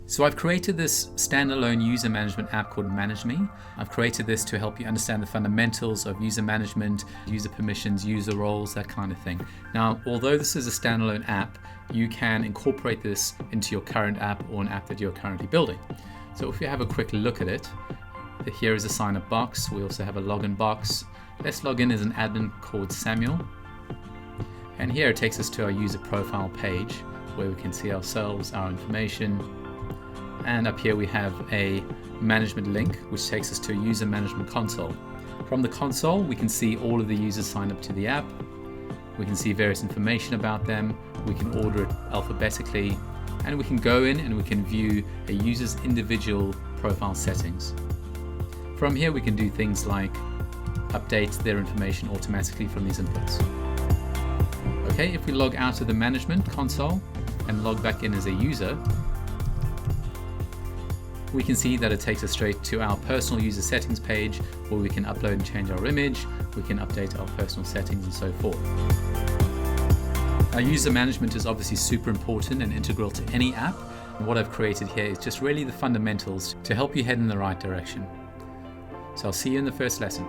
So I've created this standalone user management app called ManageMe. I've created this to help you understand the fundamentals of user management, user permissions, user roles, that kind of thing. Now, although this is a standalone app, you can incorporate this into your current app or an app that you're currently building. So if you have a quick look at it, here is a sign up box. We also have a login box. Let's log in as an admin called Samuel. And here it takes us to our user profile page where we can see ourselves, our information. And up here we have a management link, which takes us to a user management console. From the console, we can see all of the users signed up to the app. We can see various information about them. We can order it alphabetically, and we can go in and we can view a user's individual profile settings. From here, we can do things like update their information automatically from these inputs. Okay, if we log out of the management console and log back in as a user, we can see that it takes us straight to our personal user settings page where we can upload and change our image, we can update our personal settings and so forth. Our user management is obviously super important and integral to any app. And what I've created here is just really the fundamentals to help you head in the right direction. So I'll see you in the first lesson.